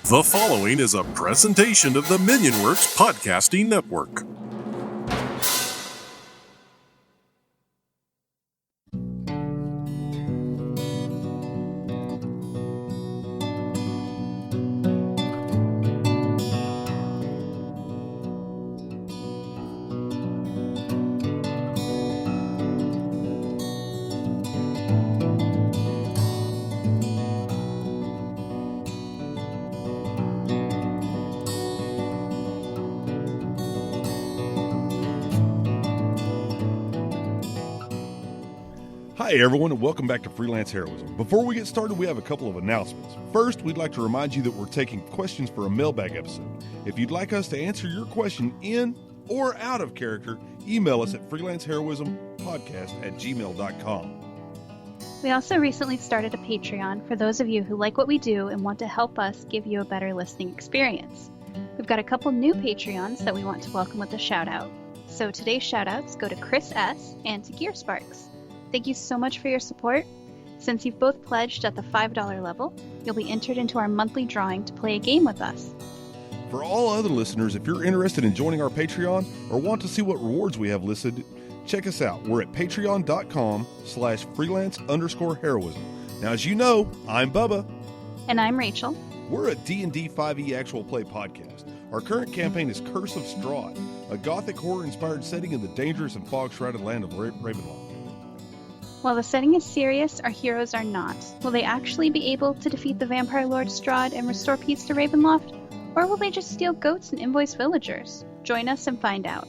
The following is a presentation of the MinionWorks Podcasting Network. Hey everyone, and welcome back to Freelance Heroism. Before we get started, we have a couple of announcements. First, we'd like to remind you that we're taking questions for a mailbag episode. If you'd like us to answer your question in or out of character, email us at freelanceheroismpodcast@gmail.com. We also recently started a Patreon for those of you who like what we do and want to help us give you a better listening experience. We've got a couple new Patreons that we want to welcome with a shout out. So today's shout outs go to Chris S. and to Gear Sparks. Thank you so much for your support. Since you've both pledged at the $5 level, you'll be entered into our monthly drawing to play a game with us. For all other listeners, if you're interested in joining our Patreon or want to see what rewards we have listed, check us out. We're at patreon.com/freelance_heroism. Now, as you know, I'm Bubba. And I'm Rachel. We're a D&D 5e actual play podcast. Our current campaign is Curse of Strahd, a gothic horror-inspired setting in the dangerous and fog-shrouded land of Ravenloft. While the setting is serious, our heroes are not. Will they actually be able to defeat the Vampire Lord Strahd and restore peace to Ravenloft? Or will they just steal goats and invoice villagers? Join us and find out.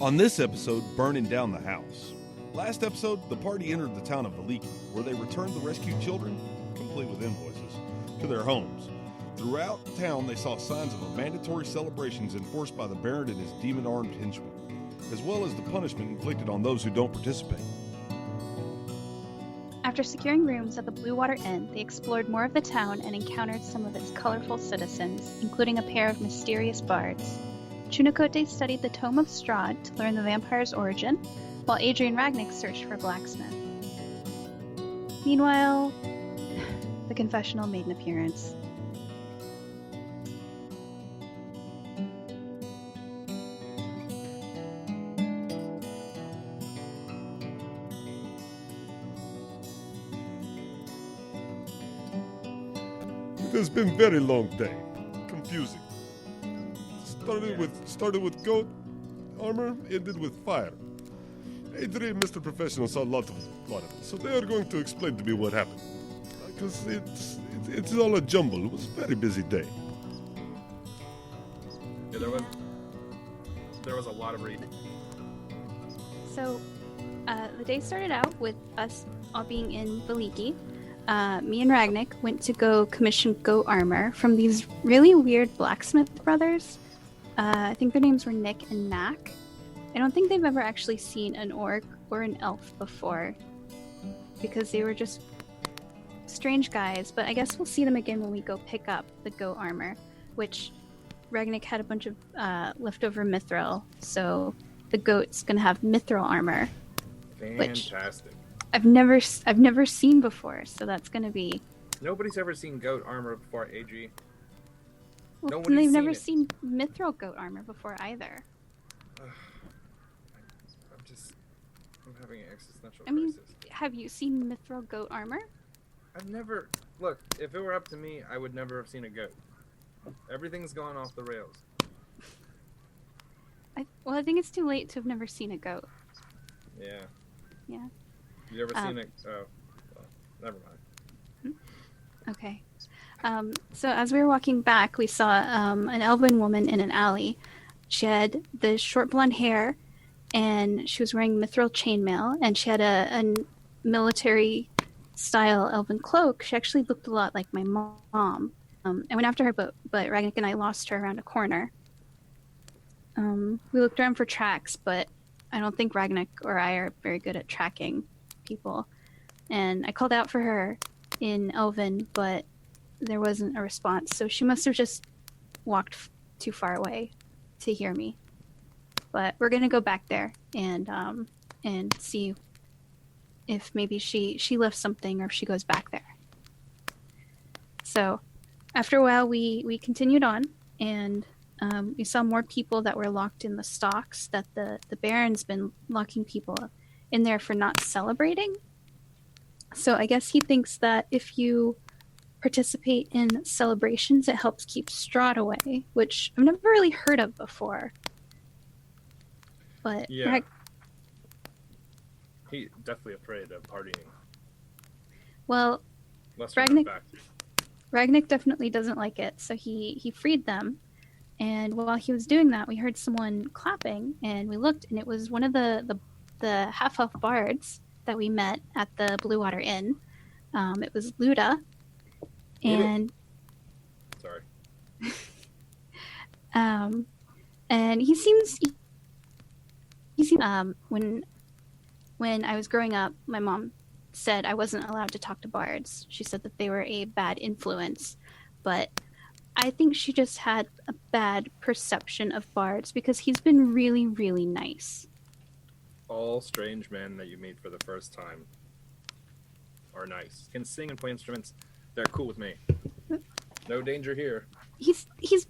On this episode, Burning Down the House. Last episode, the party entered the town of Valliki, where they returned the rescued children, complete with invoices, to their homes. Throughout town, they saw signs of a mandatory celebrations enforced by the Baron and his demon-armed henchmen, as well as the punishment inflicted on those who don't participate. After securing rooms at the Blue Water Inn, they explored more of the town and encountered some of its colorful citizens, including a pair of mysterious bards. Chunikote studied the Tome of Strahd to learn the vampire's origin, while Adrian Ragnick searched for a blacksmith. Meanwhile, the confessional made an appearance. It has been a very long day. Confusing. Started with goat armor, ended with fire. Adrian, Mr. Professional, saw a lot of it, so they are going to explain to me what happened. Because it's all a jumble. It was a very busy day. Yeah, there was a lot of reading. So, the day started out with us all being in Valliki. Me and Ragnick went to go commission goat armor from these really weird blacksmith brothers. I think their names were Nick and Knack. I don't think they've ever actually seen an orc or an elf before, because they were just strange guys, but I guess we'll see them again when we go pick up the goat armor, which Ragnick had a bunch of leftover mithril, so the goat's gonna have mithril armor. Fantastic. I've never seen before, so that's gonna be. Nobody's ever seen goat armor before, AG. Well, Nobody's they've never seen seen mithril goat armor before either. I'm having an existential I mean, crisis. have you seen mithril goat armor? I've never. Look, if it were up to me, I would never have seen a goat. Everything's gone off the rails. I think it's too late to have never seen a goat. Yeah. Yeah. You ever seen it? Oh, well, never mind. Okay. So as we were walking back, we saw an elven woman in an alley. She had the short blonde hair, and she was wearing mithril chainmail, and she had a military-style elven cloak. She actually looked a lot like my mom. I went after her, but Ragnick and I lost her around a corner. We looked around for tracks, but I don't think Ragnick or I are very good at tracking people. And I called out for her in Elven, but there wasn't a response. So she must have just walked too far away to hear me. But we're gonna go back there and see if maybe she left something or if she goes back there. So after a while, we continued on, and we saw more people that were locked in the stocks, that the Baron's been locking people in there for not celebrating. So I guess he thinks that if you participate in celebrations, it helps keep Strahd away, which I've never really heard of before. But Yeah. He's definitely afraid of partying. well, Lesser known fact. Ragnik definitely doesn't like it, so he freed them. And while he was doing that, we heard someone clapping, and we looked, and it was one of the half-elf bards that we met at the Blue Water Inn. It was Luda, and Sorry. and he seems when I was growing up, my mom said I wasn't allowed to talk to bards. She said that they were a bad influence, but I think she just had a bad perception of bards because he's been really, really nice. All strange men that you meet for the first time are nice. Can sing and play instruments. They're cool with me. No danger here. He's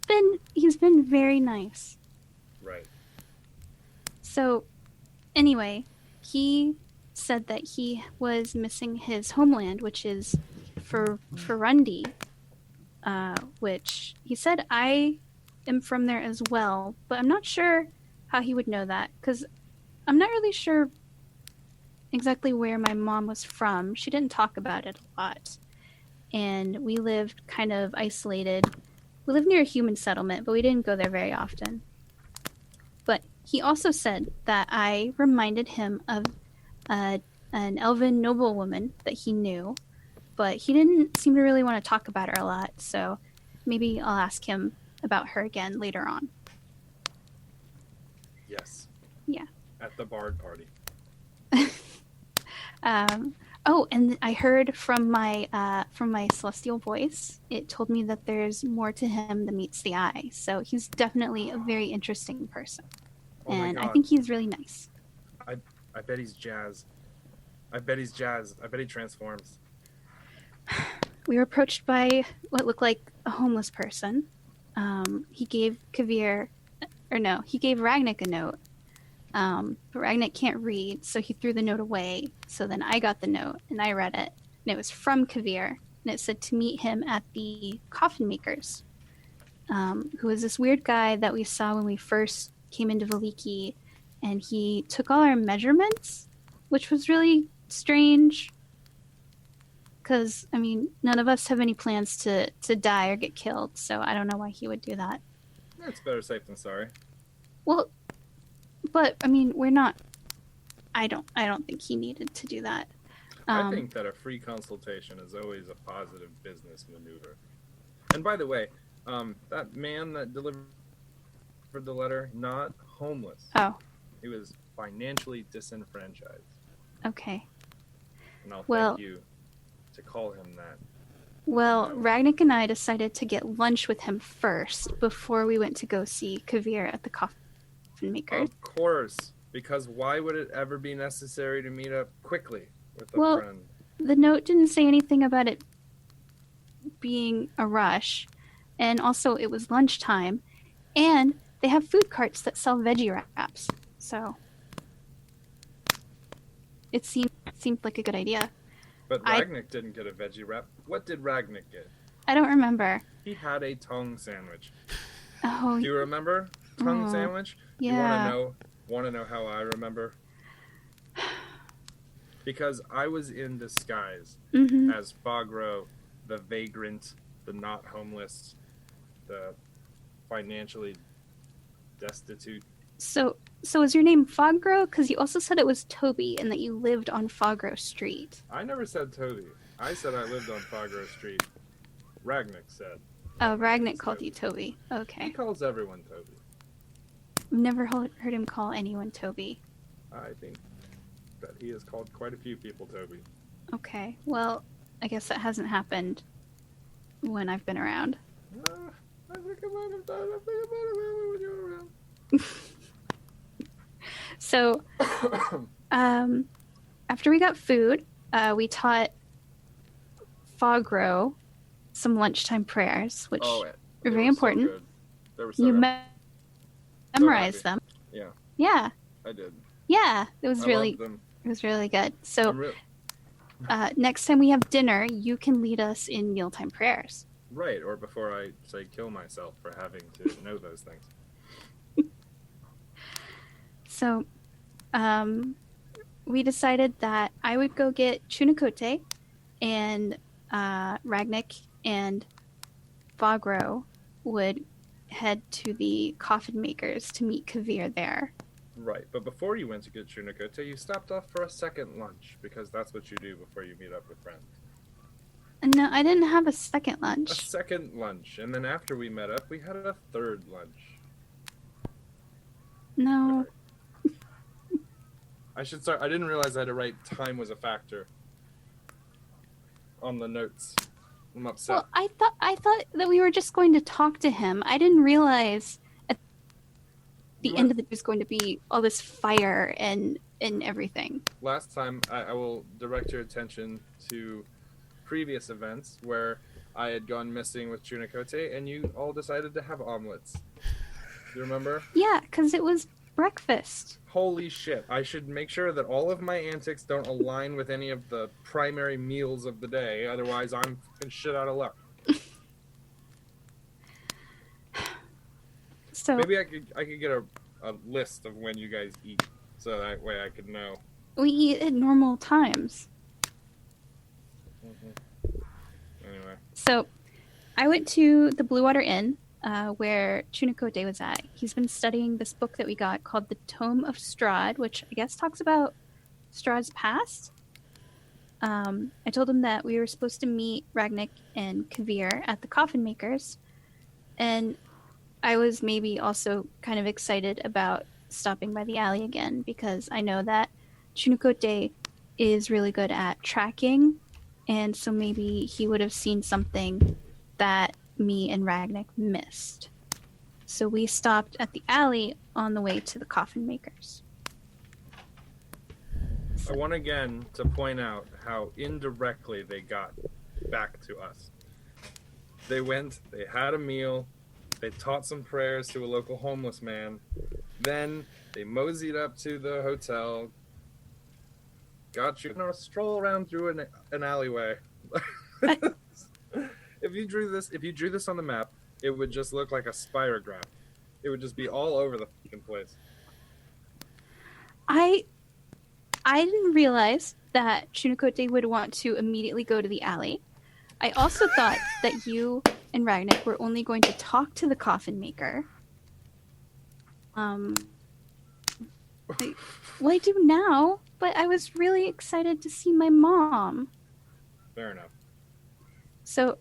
been very nice. Right. So, anyway, he said that he was missing his homeland, which is Furundi, which he said I am from there as well, but I'm not sure how he would know that, because I'm not really sure exactly where my mom was from. She didn't talk about it a lot, and we lived kind of isolated. We lived near a human settlement, but we didn't go there very often. But he also said that I reminded him of an elven noblewoman that he knew, but he didn't seem to really want to talk about her a lot, so maybe I'll ask him about her again later on. Yes. Yeah. At the bard party. Oh, and I heard from my celestial voice. It told me that there's more to him than meets the eye. So he's definitely a very interesting person, Oh my and I God. think he's really nice. I bet he's jazz. I bet he transforms. We were approached by what looked like a homeless person. He gave Ragnik a note. But Ragnik can't read, so he threw the note away. So then I got the note, and I read it. And it was from Kavir, and it said to meet him at the Coffin Makers, who was this weird guy that we saw when we first came into Valiki, and he took all our measurements, which was really strange. Because, I mean, none of us have any plans to die or get killed, so I don't know why he would do that. It's better safe than sorry. Well, but I mean, we're not. I don't think he needed to do that. I think that a free consultation is always a positive business maneuver. And by the way, that man that delivered the letter, not homeless. Oh, He was financially disenfranchised. okay. And I'll Well- thank you to call him that. Well, Ragnik and I decided to get lunch with him first before we went to go see Kavir at the Coffin Makers. Of course, because why would it ever be necessary to meet up quickly with a Well- friend? The note didn't say anything about it being a rush, and also it was lunchtime, and they have food carts that sell veggie wraps, so it seemed like a good idea. But I- Ragnik didn't get a veggie wrap. What did Ragnik get? I don't remember. He had a tongue sandwich. Oh, Do you remember tongue Oh, sandwich? yeah. You want to know how I remember? Because I was in disguise Mm-hmm. as Fogro, the vagrant, the not homeless, the financially destitute. So is your name Foggrow? Because you also said it was Toby and that you lived on Foggrow Street. I never said Toby. I said I lived on Fogro Street. Ragnik said. Oh, Ragnik called you Toby. He Okay. calls everyone Toby. I've never heard him call anyone Toby. I think that he has called quite a few people Toby. Okay. Well, I guess that hasn't happened when I've been around. I think I might have done. I think I might have had it when you were around. So, after we got food, we taught Foggrow some lunchtime prayers, which Oh, are they very were important. So good. They were so You good. memorized happy. them. Yeah, Yeah, I did. yeah. It was I really, loved them. it was really good. So I'm real- next time we have dinner, you can lead us in mealtime prayers. Right, or before I say kill myself for having to know those things. So, we decided that I would go get Chunikote, and Ragnik and Vogro would head to the coffin makers to meet Kavir there. Right, but before you went to get Chunikote, you stopped off for a second lunch, because that's what you do before you meet up with friends. No, I didn't have a second A lunch. second lunch, and then after we met up, we had a third lunch. No. I should start. I didn't realize I had to write time was a factor on the notes. I'm upset. Well, I thought that we were just going to talk to him. I didn't realize at the You end went- of it was going to be all this fire and everything. Last time, I will direct your attention to previous events where I had gone missing with Chunikote, and you all decided to have omelets. Do you remember? Yeah, because it was breakfast. Holy shit. I should make sure that all of my antics don't align with any of the primary meals of the day, otherwise I'm fucking shit out of luck. So Maybe I could get a list of when you guys eat, so that way I could know. we eat at normal times. Anyway. So I went to the Blue Water Inn, where Chunikote was at. He's been studying this book that we got called The Tome of Strahd, which I guess talks about Strahd's past. I told him that we were supposed to meet Ragnik and Kavir at the coffin makers, and I was maybe also kind of excited about stopping by the alley again, because I know that Chunikote is really good at tracking, and so maybe he would have seen something that me and Ragnik missed. So we stopped at the alley on the way to the coffin makers. I want again to point out how indirectly they got back to us. They went, they had a meal, they taught some prayers to a local homeless man, then they moseyed up to the hotel, got you a stroll around through an alleyway. If you drew this on the map, it would just look like a spirograph. It would just be all over the fucking place. I didn't realize that Chunikote would want to immediately go to the alley. I also thought that you and Ragnik were only going to talk to the coffin maker. Well, I do now, but I was really excited to see my mom. Fair enough. So,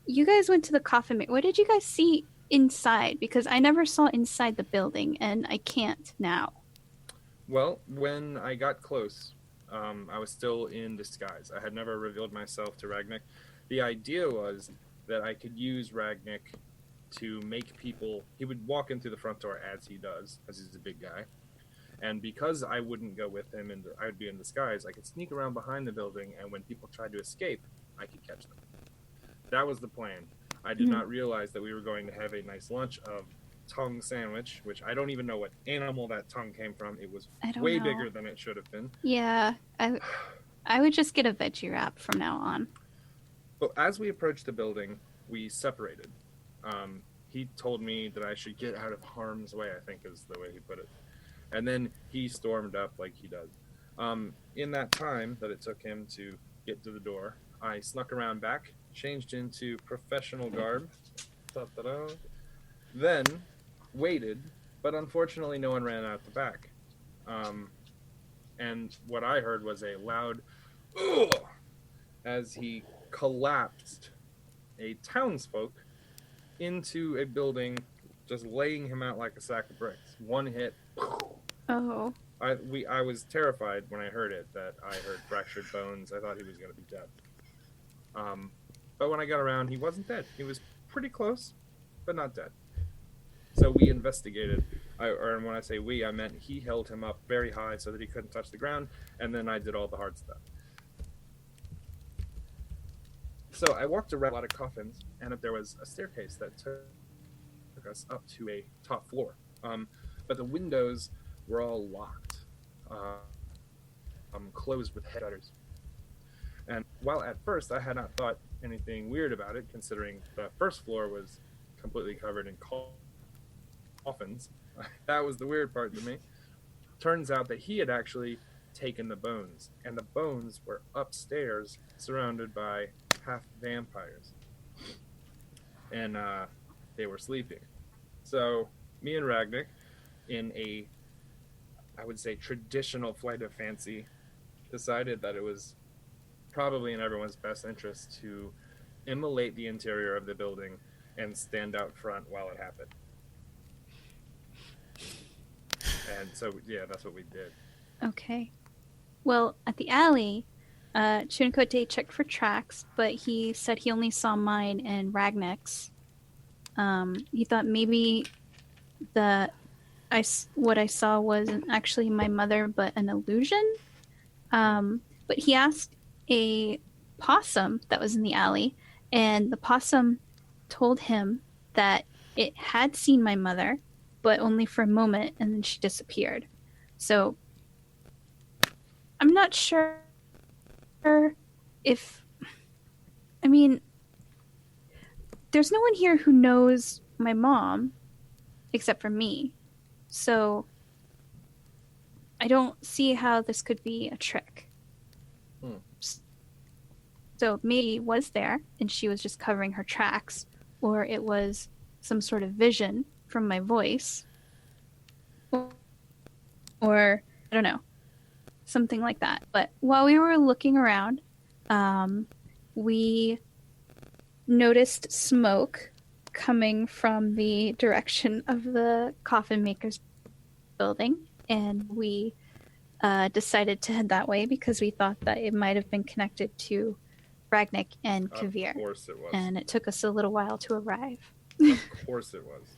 you guys went to the coffin maker. What did you guys see inside? Because I never saw inside the building, and I can't now. Well, when I got close, I was still in disguise. I had never revealed myself to Ragnik. The idea was that I could use Ragnik to make people... He would walk in through the front door as he does, as he's a big guy. And because I wouldn't go with him and I would be in disguise, I could sneak around behind the building, and when people tried to escape, I could catch them. That was the plan. I did not realize that we were going to have a nice lunch of tongue sandwich, which I don't even know what animal that tongue came from. It was I don't way know. bigger than it should have been. Yeah, I would just get a veggie wrap from now on. But as we approached the building, we separated. He told me that I should get out of harm's way, I think is the way he put it. And then he stormed up like he does. In that time that it took him to get to the door, I snuck around back, changed into professional garb, da-da-da, then waited, but unfortunately no one ran out the back. And what I heard was a loud "Ugh!" as he collapsed a townsfolk into a building, just laying him out like a sack of bricks. One hit. Oh, I was terrified when I heard it, that I heard fractured bones. I thought he was going to be dead. But when I got around, he wasn't dead. He was pretty close, but not dead. So we investigated, and when I say we, I meant he held him up very high so that he couldn't touch the ground, and then I did all the hard stuff. So I walked around a lot of coffins, and there was a staircase that took us up to a top floor. But the windows were all locked, closed with shutters. And while at first I had not thought anything weird about it, considering the first floor was completely covered in coffins, that was the weird part to me. Turns out that he had actually taken the bones, and the bones were upstairs, surrounded by half vampires, and they were sleeping. So me and Ragnik, in a, I would say, traditional flight of fancy, decided that it was probably in everyone's best interest to immolate the interior of the building and stand out front while it happened. And so, yeah, that's what we did. Okay. Well, at the alley, Chunkote checked for tracks, but he said he only saw mine and Ragnik's. He thought maybe what I saw wasn't actually my mother, but an illusion. But he asked a possum that was in the alley, and the possum told him that it had seen my mother, but only for a moment, and then she disappeared. So I'm not sure if... I mean, there's no one here who knows my mom except for me. So I don't see how this could be a trick. So maybe it was there and she was just covering her tracks, or it was some sort of vision from my voice, or I don't know, something like that. But while we were looking around, we noticed smoke coming from the direction of the coffin maker's building, and we decided to head that way because we thought that it might have been connected to Ragnik and Kavir. Of course it was. And it took us a little while to arrive. Of course it was.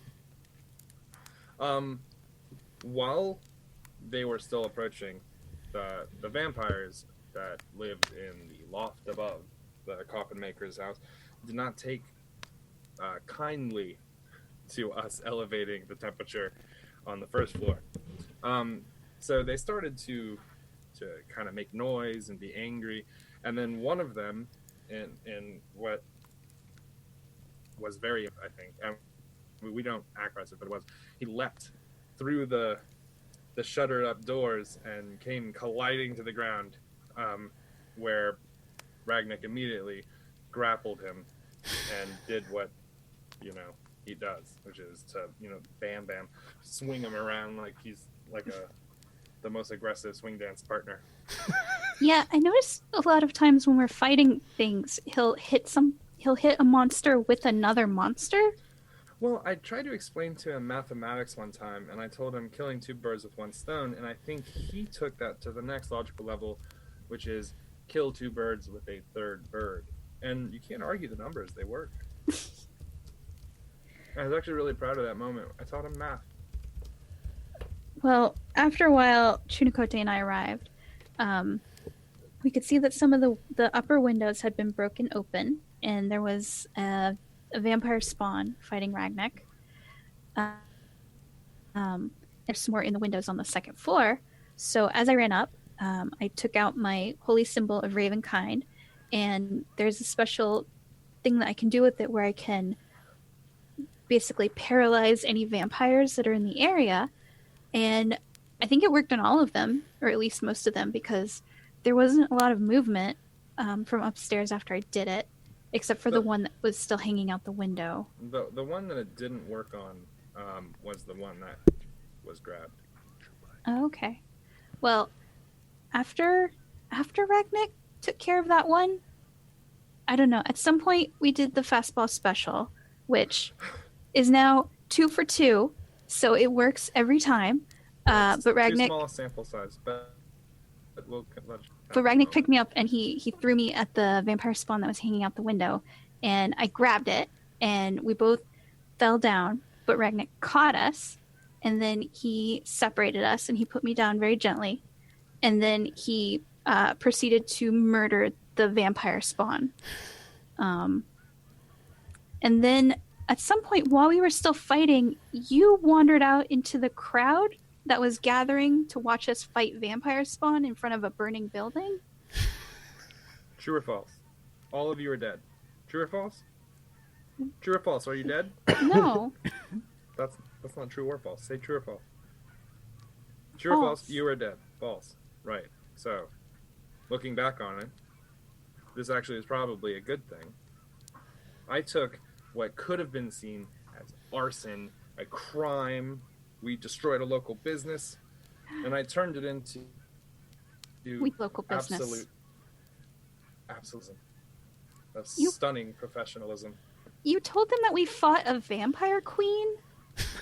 While they were still approaching, the vampires that lived in the loft above the coffin maker's house did not take kindly to us elevating the temperature on the first floor. So they started to kind of make noise and be angry, and then one of them, in what was very, I think, and we don't act aggressive, but it was, he leapt through the shuttered up doors and came colliding to the ground, where Ragnik immediately grappled him and did what, he does, which is to, bam, swing him around like he's like the most aggressive swing dance partner. Yeah, I notice a lot of times when we're fighting things, he'll hit a monster with another monster. Well, I tried to explain to him mathematics one time, and I told him killing two birds with one stone, and I think he took that to the next logical level, which is kill two birds with a third bird. And you can't argue the numbers, they work. I was actually really proud of that moment. I taught him math. Well, after a while, Chunikote and I arrived. We could see that some of the upper windows had been broken open, and there was a vampire spawn fighting Ragnik. There's some more in the windows on the second floor. So as I ran up, I took out my holy symbol of Ravenkind, and there's a special thing that I can do with it where I can basically paralyze any vampires that are in the area. And I think it worked on all of them, or at least most of them, because there wasn't a lot of movement from upstairs after I did it, except for the one that was still hanging out the window. The one that it didn't work on was the one that was grabbed. Oh, okay. Well, after Ragnik took care of that one, I don't know. At some point, we did the fastball special, which is now 2 for 2, so it works every time. But Ragnik, too small a sample size, but Ragnik picked me up and he threw me at the vampire spawn that was hanging out the window, and I grabbed it, and we both fell down. But Ragnik caught us, and then he separated us, and he put me down very gently, and then he proceeded to murder the vampire spawn. And then at some point while we were still fighting, you wandered out into the crowd that was gathering to watch us fight vampire spawn in front of a burning building. True or false? All of you are dead. True or false? True or false? Are you dead? No. That's not true or false. Say true or false. True or false? You are dead. False. Right. So, looking back on it, this actually is probably a good thing. I took what could have been seen as arson, a crime. We destroyed a local business, and I turned it into Weak local business. Absolute. That's stunning professionalism. You told them that we fought a vampire queen?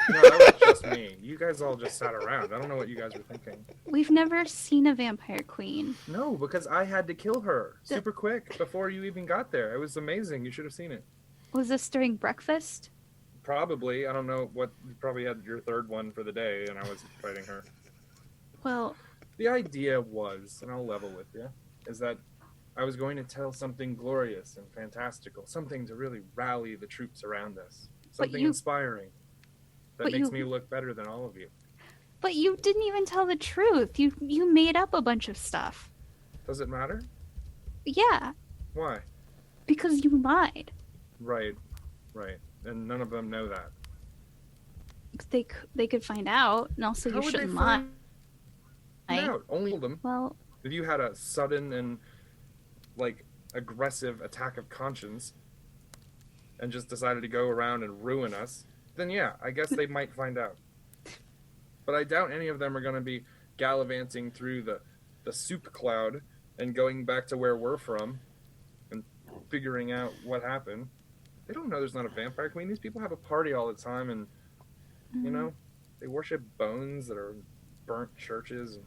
No, that was just me. You guys all just sat around. I don't know what you guys were thinking. We've never seen a vampire queen. No, because I had to kill her super quick before you even got there. It was amazing. You should have seen it. Was this during breakfast? Probably. I don't know what. You probably had your third one for the day, and I was fighting her. Well, the idea was, and I'll level with you, is that I was going to tell something glorious and fantastical, something to really rally the troops around us, something inspiring that makes me look better than all of you. But you didn't even tell the truth. You made up a bunch of stuff. Does it matter? Yeah. Why? Because you lied. Right. And none of them know that. They could find out, and also How you would shouldn't they lie. find out? Only them. Well, if you had a sudden and aggressive attack of conscience and just decided to go around and ruin us, then yeah, I guess they might find out. But I doubt any of them are going to be gallivanting through the soup cloud and going back to where we're from and figuring out what happened. They don't know there's not a vampire queen. These people have a party all the time, and they worship bones that are burnt churches.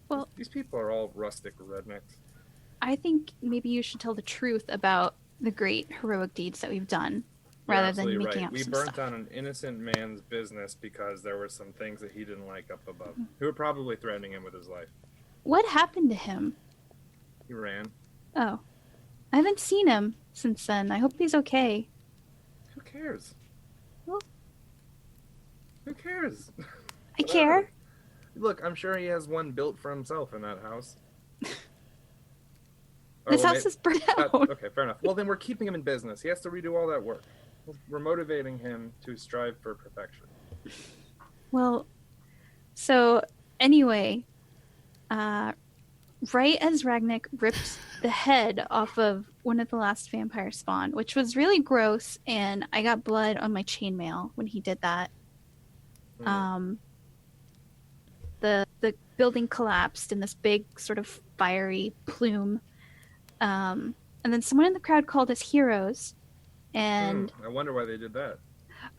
Well, these people are all rustic rednecks. I think maybe you should tell the truth about the great heroic deeds that we've done, rather than making up some stuff. We burnt down an innocent man's business because there were some things that he didn't like up above, who were probably threatening him with his life. What happened to him? He ran. Oh. I haven't seen him since then. I hope he's okay. Who cares? Well, who cares? I care. Look, I'm sure he has one built for himself in that house. This house is burnt out. Okay, fair enough. Well, then we're keeping him in business. He has to redo all that work. We're motivating him to strive for perfection. Well, so anyway, right as Ragnick ripped the head off of one of the last vampire spawn, which was really gross, and I got blood on my chainmail when he did that. The building collapsed in this big sort of fiery plume. And then someone in the crowd called us heroes, and I wonder why they did that.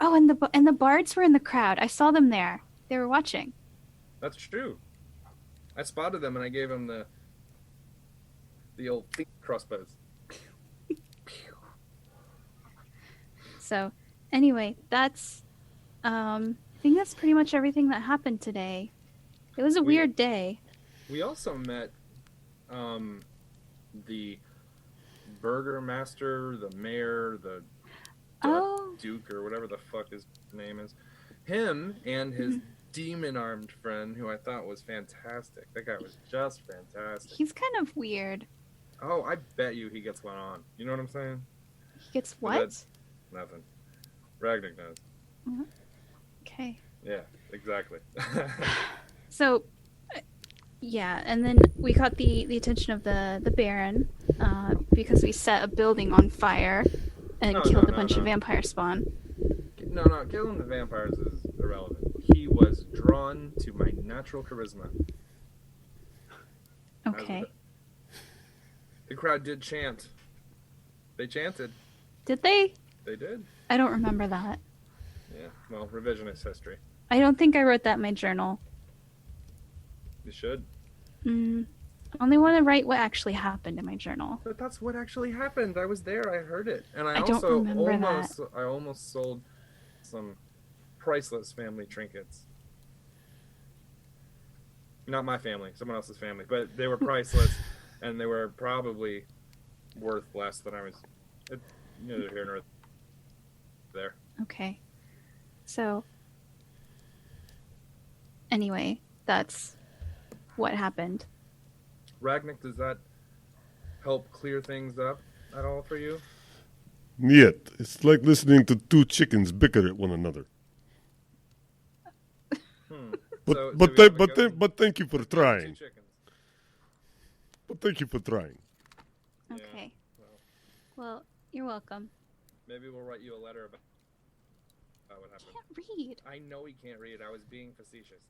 Oh, and the bards were in the crowd. I saw them there. They were watching. That's true. I spotted them and I gave them the old crossbows. So, anyway, that's I think that's pretty much everything that happened today. It was a weird day. We also met the burgomaster, the mayor, the duke, or whatever the fuck his name is. Him and his demon-armed friend, who I thought was fantastic. That guy was just fantastic. He's kind of weird. Oh, I bet you he gets one on. You know what I'm saying? He gets what? Nothing. Ragnick knows. Mm-hmm. Okay. Yeah, exactly. So, yeah, and then we caught the attention of the Baron because we set a building on fire and killed a bunch of vampire spawn. No, killing the vampires is irrelevant. He was drawn to my natural charisma. Okay. The crowd did chant. They chanted. Did they? They did. I don't remember that. Yeah, well, revisionist history. I don't think I wrote that in my journal. You should. I only want to write what actually happened in my journal. But that's what actually happened. I was there. I heard it. And I don't remember that. I almost sold some priceless family trinkets. Not my family, someone else's family. But they were priceless, and they were probably worth less than I was. neither here nor there. Okay. So, anyway, that's what happened. Ragnick, does that help clear things up at all for you? Yet, it's like listening to two chickens bicker at one another. But thank you for trying. Two chickens. But thank you for trying. Okay. Well, you're welcome. Maybe we'll write you a letter about what happened. Can't read. I know he can't read. I was being facetious.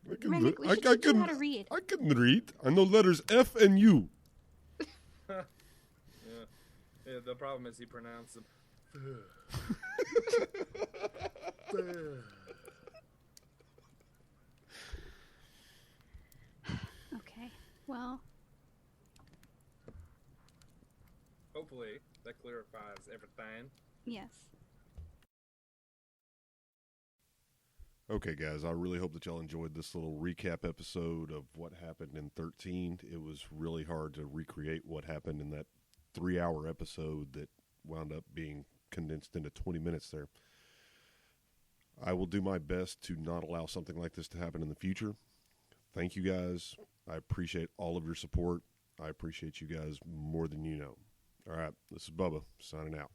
Ragnick, we should teach you how to read. I can read. I know letters F and U. Yeah, the problem is he pronounced them. Okay. Well, Hopefully, that clarifies everything. yes. Okay, guys, I really hope that y'all enjoyed this little recap episode of what happened in 13. It was really hard to recreate what happened in that 3-hour episode that wound up being condensed into 20 minutes there. I will do my best to not allow something like this to happen in the future. Thank you, guys. I appreciate all of your support. I appreciate you guys more than you know. All right, this is Bubba, signing out.